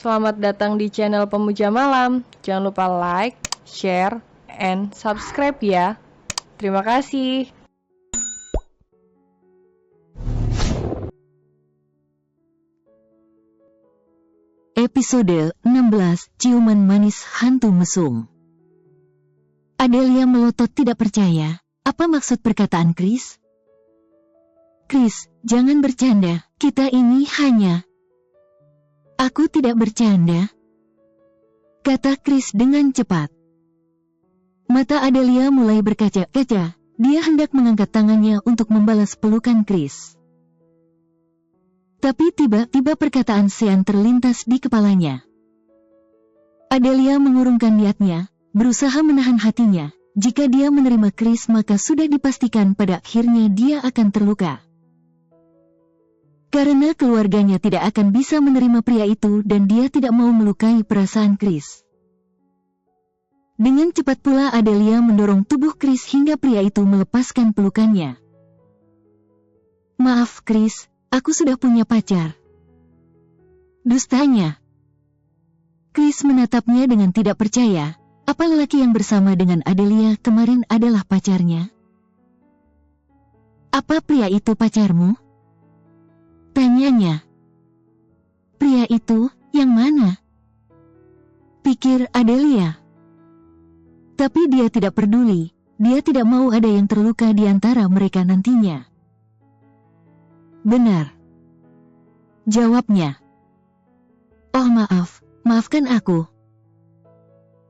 Selamat datang di channel Pemuja Malam. Jangan lupa like, share, and subscribe ya. Terima kasih. Episode 16, Ciuman Manis Hantu Mesum. Adelia melotot tidak percaya. Apa maksud perkataan Chris? Chris, jangan bercanda. Kita ini hanya... Aku tidak bercanda, kata Chris dengan cepat. Mata Adelia mulai berkaca-kaca. Dia hendak mengangkat tangannya untuk membalas pelukan Chris. Tapi tiba-tiba perkataan Sean terlintas di kepalanya. Adelia mengurungkan niatnya, berusaha menahan hatinya. Jika dia menerima Chris maka sudah dipastikan pada akhirnya dia akan terluka. Karena keluarganya tidak akan bisa menerima pria itu dan dia tidak mau melukai perasaan Chris. Dengan cepat pula Adelia mendorong tubuh Chris hingga pria itu melepaskan pelukannya. Maaf Chris, aku sudah punya pacar. Dustanya. Chris menatapnya dengan tidak percaya. Apa lelaki yang bersama dengan Adelia kemarin adalah pacarnya? Apa pria itu pacarmu? Tanyanya. Pria itu, yang mana? Pikir Adelia. Tapi dia tidak peduli, dia tidak mau ada yang terluka di antara mereka nantinya. Benar. Jawabnya. Oh maafkan aku.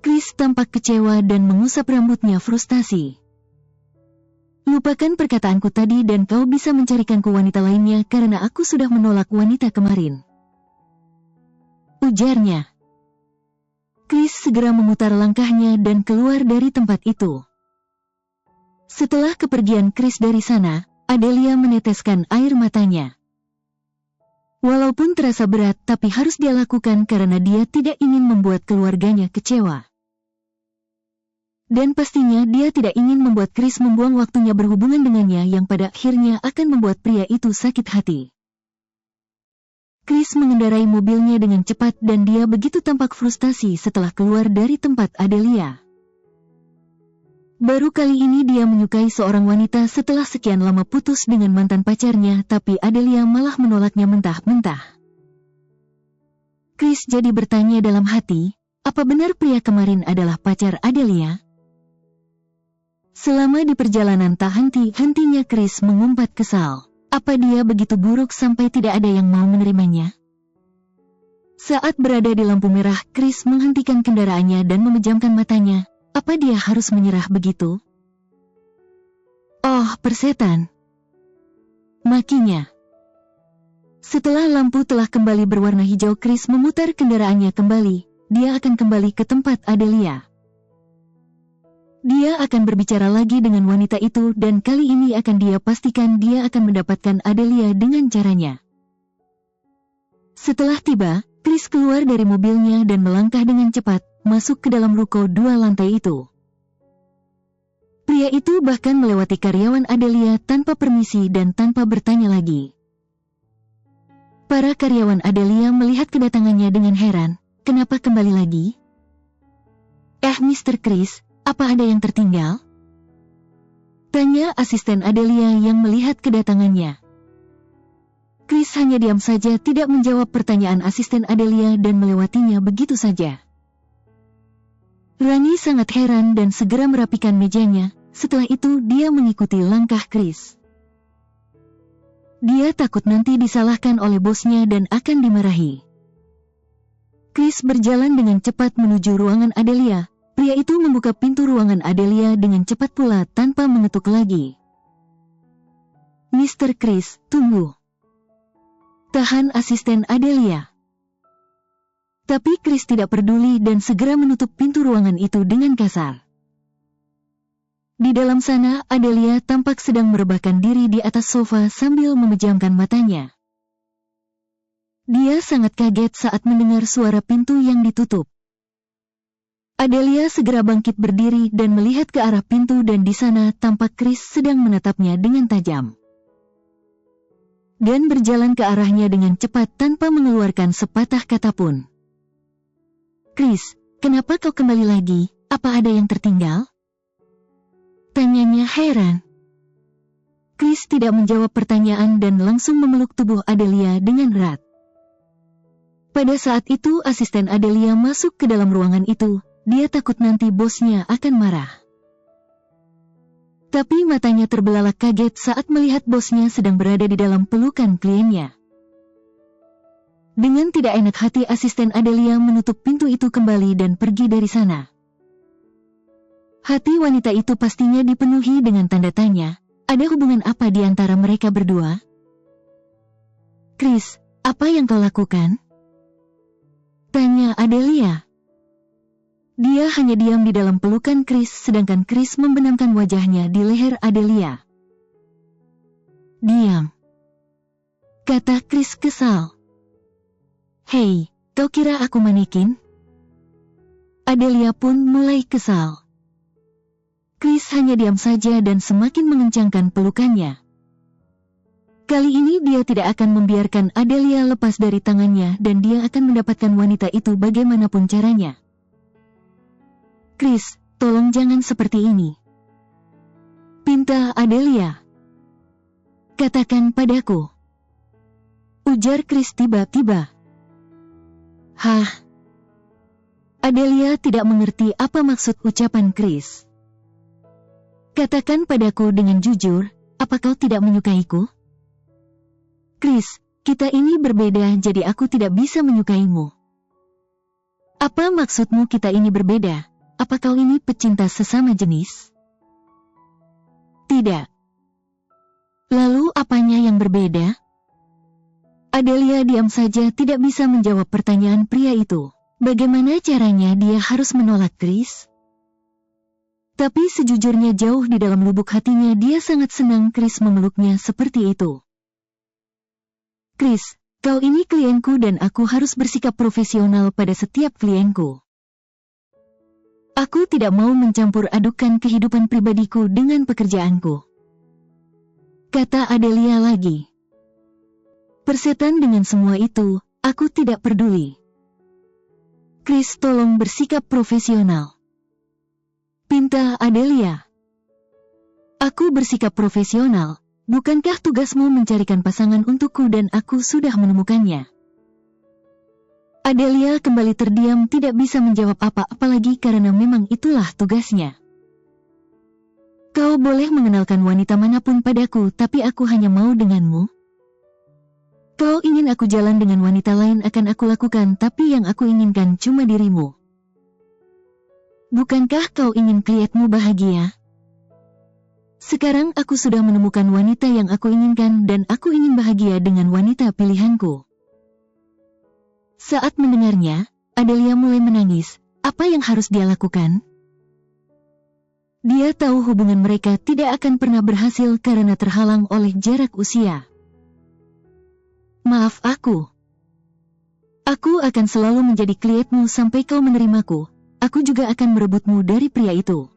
Chris tampak kecewa dan mengusap rambutnya frustasi. Lupakan perkataanku tadi dan kau bisa mencarikanku wanita lainnya karena aku sudah menolak wanita kemarin. Ujarnya. Chris segera memutar langkahnya dan keluar dari tempat itu. Setelah kepergian Chris dari sana, Adelia meneteskan air matanya. Walaupun terasa berat tapi harus dia lakukan karena dia tidak ingin membuat keluarganya kecewa. Dan pastinya dia tidak ingin membuat Chris membuang waktunya berhubungan dengannya yang pada akhirnya akan membuat pria itu sakit hati. Chris mengendarai mobilnya dengan cepat dan dia begitu tampak frustasi setelah keluar dari tempat Adelia. Baru kali ini dia menyukai seorang wanita setelah sekian lama putus dengan mantan pacarnya tapi Adelia malah menolaknya mentah-mentah. Chris jadi bertanya dalam hati, apa benar pria kemarin adalah pacar Adelia? Selama di perjalanan tak henti-hentinya Chris mengumpat kesal. Apa dia begitu buruk sampai tidak ada yang mau menerimanya? Saat berada di lampu merah, Chris menghentikan kendaraannya dan memejamkan matanya. Apa dia harus menyerah begitu? Oh, persetan. Makinya. Setelah lampu telah kembali berwarna hijau, Chris memutar kendaraannya kembali. Dia akan kembali ke tempat Adelia. Dia akan berbicara lagi dengan wanita itu dan kali ini akan dia pastikan dia akan mendapatkan Adelia dengan caranya. Setelah tiba, Chris keluar dari mobilnya dan melangkah dengan cepat, masuk ke dalam ruko 2 lantai itu. Pria itu bahkan melewati karyawan Adelia tanpa permisi dan tanpa bertanya lagi. Para karyawan Adelia melihat kedatangannya dengan heran, kenapa kembali lagi? Mr. Chris, apa ada yang tertinggal? Tanya asisten Adelia yang melihat kedatangannya. Chris hanya diam saja tidak menjawab pertanyaan asisten Adelia dan melewatinya begitu saja. Rani sangat heran dan segera merapikan mejanya, setelah itu dia mengikuti langkah Chris. Dia takut nanti disalahkan oleh bosnya dan akan dimarahi. Chris berjalan dengan cepat menuju ruangan Adelia. Pria itu membuka pintu ruangan Adelia dengan cepat pula tanpa mengetuk lagi. Mr. Chris, tunggu. Tahan asisten Adelia. Tapi Chris tidak peduli dan segera menutup pintu ruangan itu dengan kasar. Di dalam sana, Adelia tampak sedang merebahkan diri di atas sofa sambil memejamkan matanya. Dia sangat kaget saat mendengar suara pintu yang ditutup. Adelia segera bangkit berdiri dan melihat ke arah pintu dan di sana tampak Chris sedang menatapnya dengan tajam. Dan berjalan ke arahnya dengan cepat tanpa mengeluarkan sepatah kata pun. Chris, kenapa kau kembali lagi? Apa ada yang tertinggal? Tanyanya heran. Chris tidak menjawab pertanyaan dan langsung memeluk tubuh Adelia dengan erat. Pada saat itu asisten Adelia masuk ke dalam ruangan itu. Dia takut nanti bosnya akan marah. Tapi matanya terbelalak kaget saat melihat bosnya sedang berada di dalam pelukan kliennya. Dengan tidak enak hati asisten Adelia menutup pintu itu kembali dan pergi dari sana. Hati wanita itu pastinya dipenuhi dengan tanda tanya. Ada hubungan apa di antara mereka berdua? Chris, apa yang kau lakukan? Tanya Adelia. Dia hanya diam di dalam pelukan Chris sedangkan Chris membenamkan wajahnya di leher Adelia. Diam, kata Chris kesal. Hei, kau kira aku manekin? Adelia pun mulai kesal. Chris hanya diam saja dan semakin mengencangkan pelukannya. Kali ini dia tidak akan membiarkan Adelia lepas dari tangannya dan dia akan mendapatkan wanita itu bagaimanapun caranya. Chris, tolong jangan seperti ini. Pinta Adelia. Katakan padaku. Ujar Chris tiba-tiba. Hah? Adelia tidak mengerti apa maksud ucapan Chris. Katakan padaku dengan jujur, apa kau tidak menyukaiku? Chris, kita ini berbeda jadi aku tidak bisa menyukaimu. Apa maksudmu kita ini berbeda? Apa kau ini pecinta sesama jenis? Tidak. Lalu apanya yang berbeda? Adelia diam saja tidak bisa menjawab pertanyaan pria itu. Bagaimana caranya dia harus menolak Chris? Tapi sejujurnya jauh di dalam lubuk hatinya dia sangat senang Chris memeluknya seperti itu. Chris, kau ini klienku dan aku harus bersikap profesional pada setiap klienku. Aku tidak mau mencampur adukan kehidupan pribadiku dengan pekerjaanku. Kata Adelia lagi. Persetan dengan semua itu, aku tidak peduli. Chris, tolong bersikap profesional. Pinta Adelia. Aku bersikap profesional, bukankah tugasmu mencarikan pasangan untukku dan aku sudah menemukannya? Adelia kembali terdiam tidak bisa menjawab apa-apa lagi karena memang itulah tugasnya. Kau boleh mengenalkan wanita manapun padaku tapi aku hanya mau denganmu. Kau ingin aku jalan dengan wanita lain akan aku lakukan tapi yang aku inginkan cuma dirimu. Bukankah kau ingin klienmu bahagia? Sekarang aku sudah menemukan wanita yang aku inginkan dan aku ingin bahagia dengan wanita pilihanku. Saat mendengarnya, Adelia mulai menangis. Apa yang harus dia lakukan? Dia tahu hubungan mereka tidak akan pernah berhasil karena terhalang oleh jarak usia. Maaf aku. Aku akan selalu menjadi klienmu sampai kau menerimaku. Aku juga akan merebutmu dari pria itu.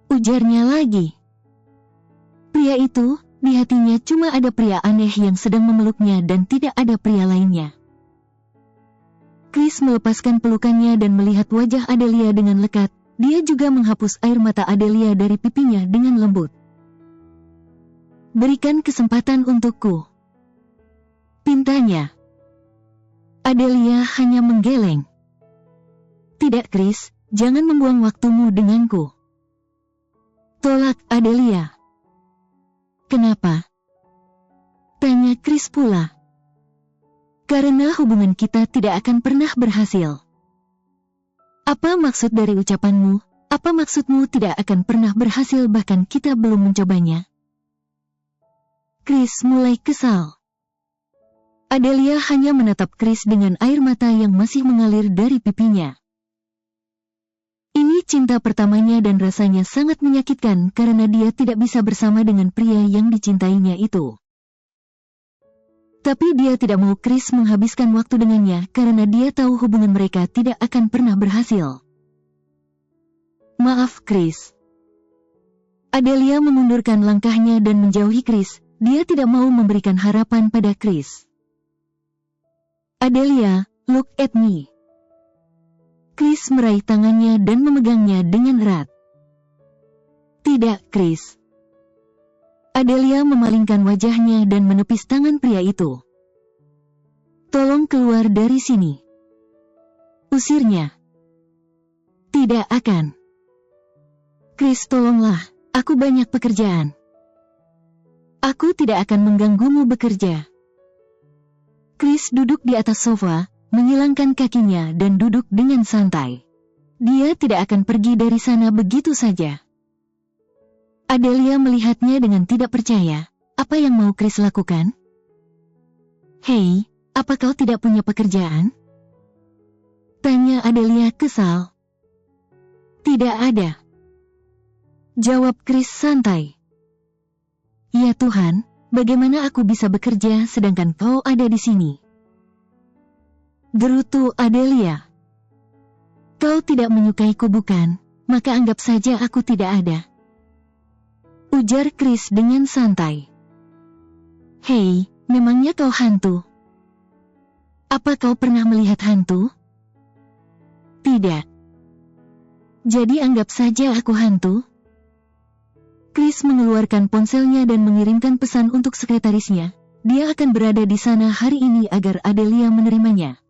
Ujarnya lagi. Pria itu, di hatinya cuma ada pria aneh yang sedang memeluknya dan tidak ada pria lainnya. Chris melepaskan pelukannya dan melihat wajah Adelia dengan lekat. Dia juga menghapus air mata Adelia dari pipinya dengan lembut. Berikan kesempatan untukku. Pintanya. Adelia hanya menggeleng. Tidak Chris, jangan membuang waktumu denganku. Tolak Adelia. Kenapa? Tanya Chris pula. Karena hubungan kita tidak akan pernah berhasil. Apa maksud dari ucapanmu? Apa maksudmu tidak akan pernah berhasil bahkan kita belum mencobanya? Chris mulai kesal. Adelia hanya menatap Chris dengan air mata yang masih mengalir dari pipinya. Ini cinta pertamanya dan rasanya sangat menyakitkan karena dia tidak bisa bersama dengan pria yang dicintainya itu. Tapi dia tidak mau Chris menghabiskan waktu dengannya karena dia tahu hubungan mereka tidak akan pernah berhasil. Maaf Chris. Adelia memundurkan langkahnya dan menjauhi Chris. Dia tidak mau memberikan harapan pada Chris. Adelia, look at me. Chris meraih tangannya dan memegangnya dengan erat. Tidak, Chris. Adelia memalingkan wajahnya dan menepis tangan pria itu. Tolong keluar dari sini. Usirnya. Tidak akan. Chris, tolonglah, aku banyak pekerjaan. Aku tidak akan mengganggumu bekerja. Chris duduk di atas sofa, menyilangkan kakinya dan duduk dengan santai. Dia tidak akan pergi dari sana begitu saja. Adelia melihatnya dengan tidak percaya. Apa yang mau Chris lakukan? Hei, apa kau tidak punya pekerjaan? Tanya Adelia kesal. Tidak ada. Jawab Chris santai. Ya Tuhan, bagaimana aku bisa bekerja sedangkan kau ada di sini? Gerutu Adelia. Kau tidak menyukaiku bukan, maka anggap saja aku tidak ada. Ujar Chris dengan santai. Hei, memangnya kau hantu? Apa kau pernah melihat hantu? Tidak. Jadi anggap saja aku hantu? Chris mengeluarkan ponselnya dan mengirimkan pesan untuk sekretarisnya. Dia akan berada di sana hari ini agar Adelia menerimanya.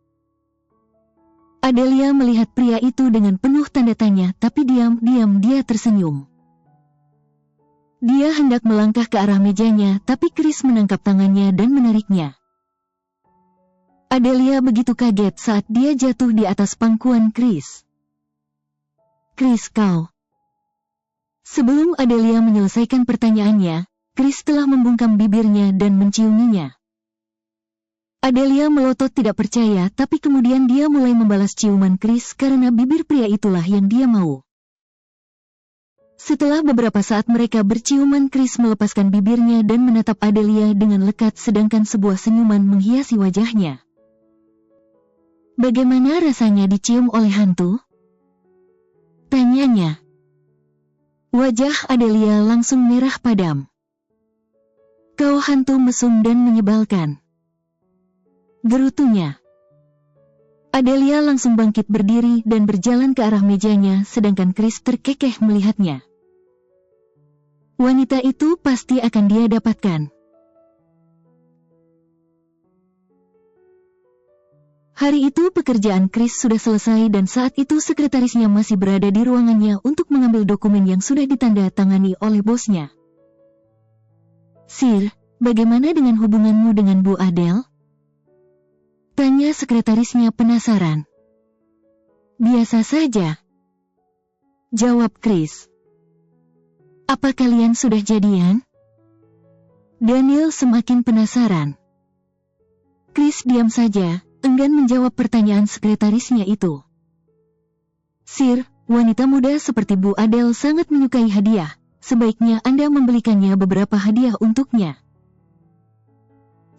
Adelia melihat pria itu dengan penuh tanda tanya, tapi diam-diam dia tersenyum. Dia hendak melangkah ke arah mejanya, tapi Chris menangkap tangannya dan menariknya. Adelia begitu kaget saat dia jatuh di atas pangkuan Chris. Chris, kau. Sebelum Adelia menyelesaikan pertanyaannya, Chris telah membungkam bibirnya dan menciuminya. Adelia melotot tidak percaya, tapi kemudian dia mulai membalas ciuman Chris karena bibir pria itulah yang dia mau. Setelah beberapa saat mereka berciuman, Chris melepaskan bibirnya dan menatap Adelia dengan lekat sedangkan sebuah senyuman menghiasi wajahnya. Bagaimana rasanya dicium oleh hantu? Tanyanya. Wajah Adelia langsung merah padam. Kau hantu mesum dan menyebalkan. Gerutunya. Adelia langsung bangkit berdiri dan berjalan ke arah mejanya sedangkan Chris terkekeh melihatnya. Wanita itu pasti akan dia dapatkan. Hari itu pekerjaan Chris sudah selesai dan saat itu sekretarisnya masih berada di ruangannya untuk mengambil dokumen yang sudah ditandatangani oleh bosnya. Sir, bagaimana dengan hubunganmu dengan Bu Adele? Tanya sekretarisnya penasaran. Biasa saja. Jawab Chris. Apa kalian sudah jadian? Daniel semakin penasaran. Chris diam saja, enggan menjawab pertanyaan sekretarisnya itu. Sir, wanita muda seperti Bu Adele sangat menyukai hadiah. Sebaiknya Anda membelikannya beberapa hadiah untuknya.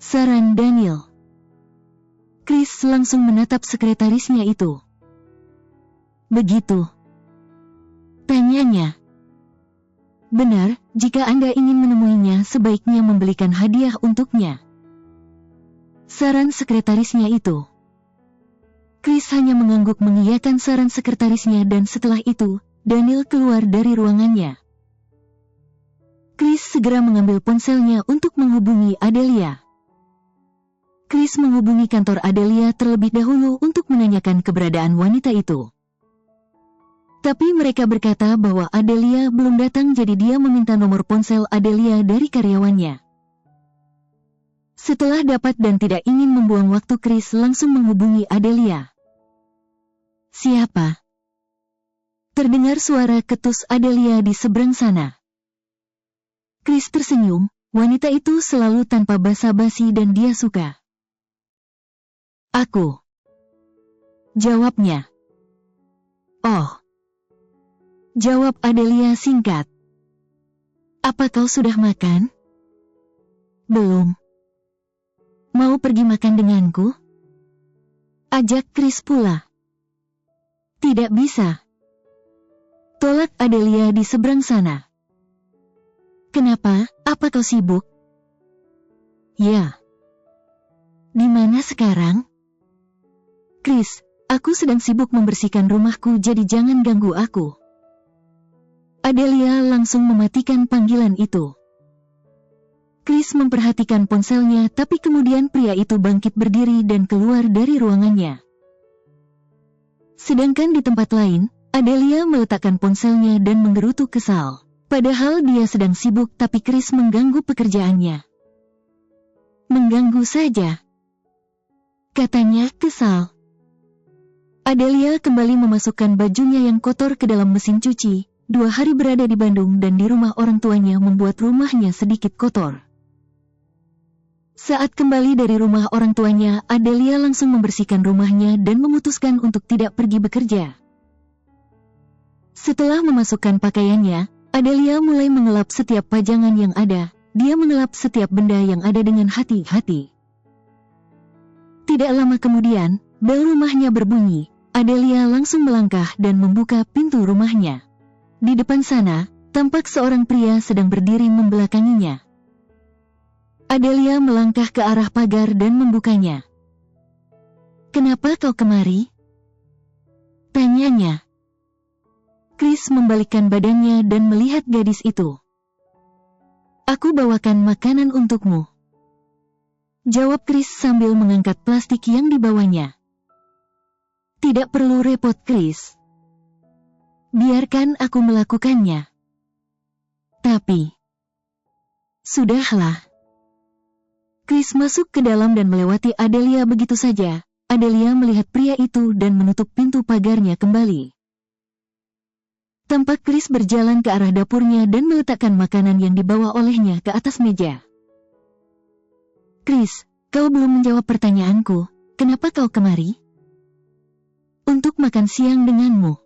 Saran Daniel. Chris langsung menatap sekretarisnya itu. Begitu. Tanyanya. Benar, jika Anda ingin menemuinya sebaiknya membelikan hadiah untuknya. Saran sekretarisnya itu. Chris hanya mengangguk mengiyakan saran sekretarisnya dan setelah itu, Daniel keluar dari ruangannya. Chris segera mengambil ponselnya untuk menghubungi Adelia. Chris menghubungi kantor Adelia terlebih dahulu untuk menanyakan keberadaan wanita itu. Tapi mereka berkata bahwa Adelia belum datang jadi dia meminta nomor ponsel Adelia dari karyawannya. Setelah dapat dan tidak ingin membuang waktu, Chris langsung menghubungi Adelia. Siapa? Terdengar suara ketus Adelia di seberang sana. Chris tersenyum, wanita itu selalu tanpa basa-basi dan dia suka. Aku. Jawabnya. Oh. Jawab Adelia singkat. Apa kau sudah makan? Belum. Mau pergi makan denganku? Ajak Chris pula. Tidak bisa. Tolak Adelia di seberang sana. Kenapa? Apa kau sibuk? Ya. Di mana sekarang? Chris, Aku sedang sibuk membersihkan rumahku, jadi jangan ganggu aku. Adelia langsung mematikan panggilan itu. Chris memperhatikan ponselnya, tapi kemudian pria itu bangkit berdiri dan keluar dari ruangannya. Sedangkan di tempat lain, Adelia meletakkan ponselnya dan menggerutu kesal. Padahal dia sedang sibuk, tapi Chris mengganggu pekerjaannya. Mengganggu saja, katanya kesal. Adelia kembali memasukkan bajunya yang kotor ke dalam mesin cuci. 2 hari berada di Bandung dan di rumah orang tuanya membuat rumahnya sedikit kotor. Saat kembali dari rumah orang tuanya, Adelia langsung membersihkan rumahnya dan memutuskan untuk tidak pergi bekerja. Setelah memasukkan pakaiannya, Adelia mulai mengelap setiap pajangan yang ada. Dia mengelap setiap benda yang ada dengan hati-hati. Tidak lama kemudian, bel rumahnya berbunyi. Adelia langsung melangkah dan membuka pintu rumahnya. Di depan sana, tampak seorang pria sedang berdiri membelakanginya. Adelia melangkah ke arah pagar dan membukanya. "Kenapa kau kemari?" tanyanya. Chris membalikkan badannya dan melihat gadis itu. "Aku bawakan makanan untukmu," jawab Chris sambil mengangkat plastik yang dibawanya. "Tidak perlu repot, Chris. Biarkan aku melakukannya." "Tapi..." "Sudahlah." Chris masuk ke dalam dan melewati Adelia begitu saja. Adelia melihat pria itu dan menutup pintu pagarnya kembali. Tampak Chris berjalan ke arah dapurnya dan meletakkan makanan yang dibawa olehnya ke atas meja. "Chris, kau belum menjawab pertanyaanku. Kenapa kau kemari?" "Untuk makan siang denganmu."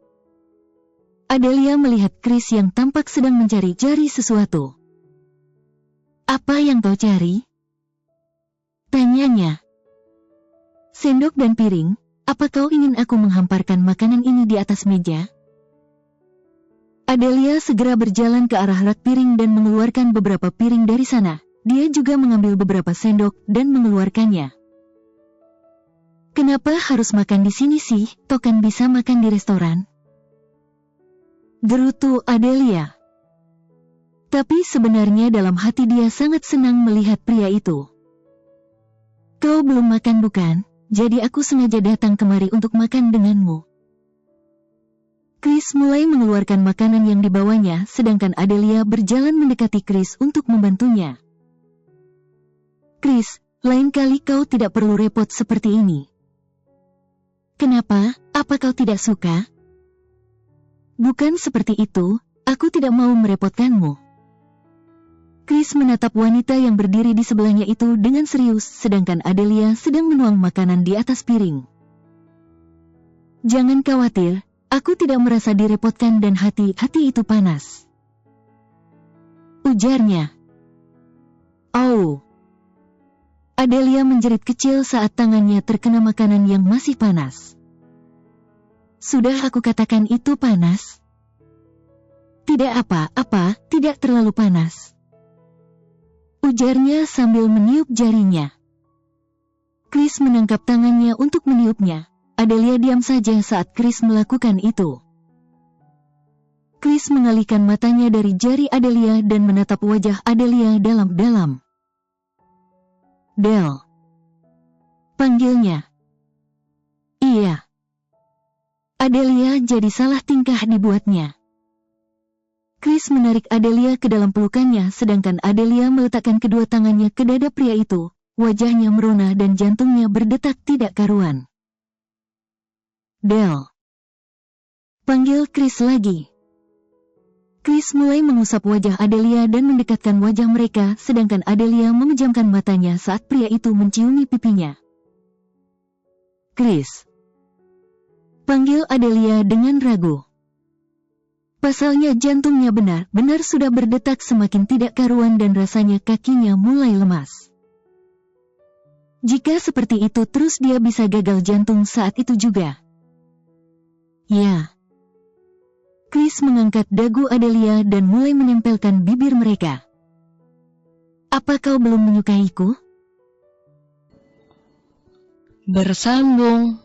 Adelia melihat Chris yang tampak sedang mencari-cari sesuatu. "Apa yang kau cari?" tanyanya. "Sendok dan piring. Apa kau ingin aku menghamparkan makanan ini di atas meja?" Adelia segera berjalan ke arah rak piring dan mengeluarkan beberapa piring dari sana. Dia juga mengambil beberapa sendok dan mengeluarkannya. "Kenapa harus makan di sini sih? Toh kan bisa makan di restoran?" gerutu Adelia. Tapi sebenarnya dalam hati dia sangat senang melihat pria itu. "Kau belum makan bukan? Jadi aku sengaja datang kemari untuk makan denganmu." Chris mulai mengeluarkan makanan yang dibawanya, sedangkan Adelia berjalan mendekati Chris untuk membantunya. "Chris, lain kali kau tidak perlu repot seperti ini." "Kenapa? Apa kau tidak suka?" "Bukan seperti itu, aku tidak mau merepotkanmu." Chris menatap wanita yang berdiri di sebelahnya itu dengan serius, sedangkan Adelia sedang menuang makanan di atas piring. "Jangan khawatir, aku tidak merasa direpotkan dan hati-hati itu panas," ujarnya. "Oh." Adelia menjerit kecil saat tangannya terkena makanan yang masih panas. "Sudah aku katakan itu panas." "Tidak apa-apa, tidak terlalu panas," ujarnya sambil meniup jarinya. Chris menangkap tangannya untuk meniupnya. Adelia diam saja saat Chris melakukan itu. Chris mengalihkan matanya dari jari Adelia dan menatap wajah Adelia dalam-dalam. "Del," panggilnya. "Iya." Adelia jadi salah tingkah dibuatnya. Chris menarik Adelia ke dalam pelukannya, sedangkan Adelia meletakkan kedua tangannya ke dada pria itu. Wajahnya merona dan jantungnya berdetak tidak karuan. "Del," panggil Chris lagi. Chris mulai mengusap wajah Adelia dan mendekatkan wajah mereka, sedangkan Adelia memejamkan matanya saat pria itu menciumi pipinya. "Chris," panggil Adelia dengan ragu. Pasalnya jantungnya benar-benar sudah berdetak semakin tidak karuan dan rasanya kakinya mulai lemas. Jika seperti itu terus dia bisa gagal jantung saat itu juga. "Ya." Chris mengangkat dagu Adelia dan mulai menempelkan bibir mereka. "Apa kau belum menyukaiku?" Bersambung.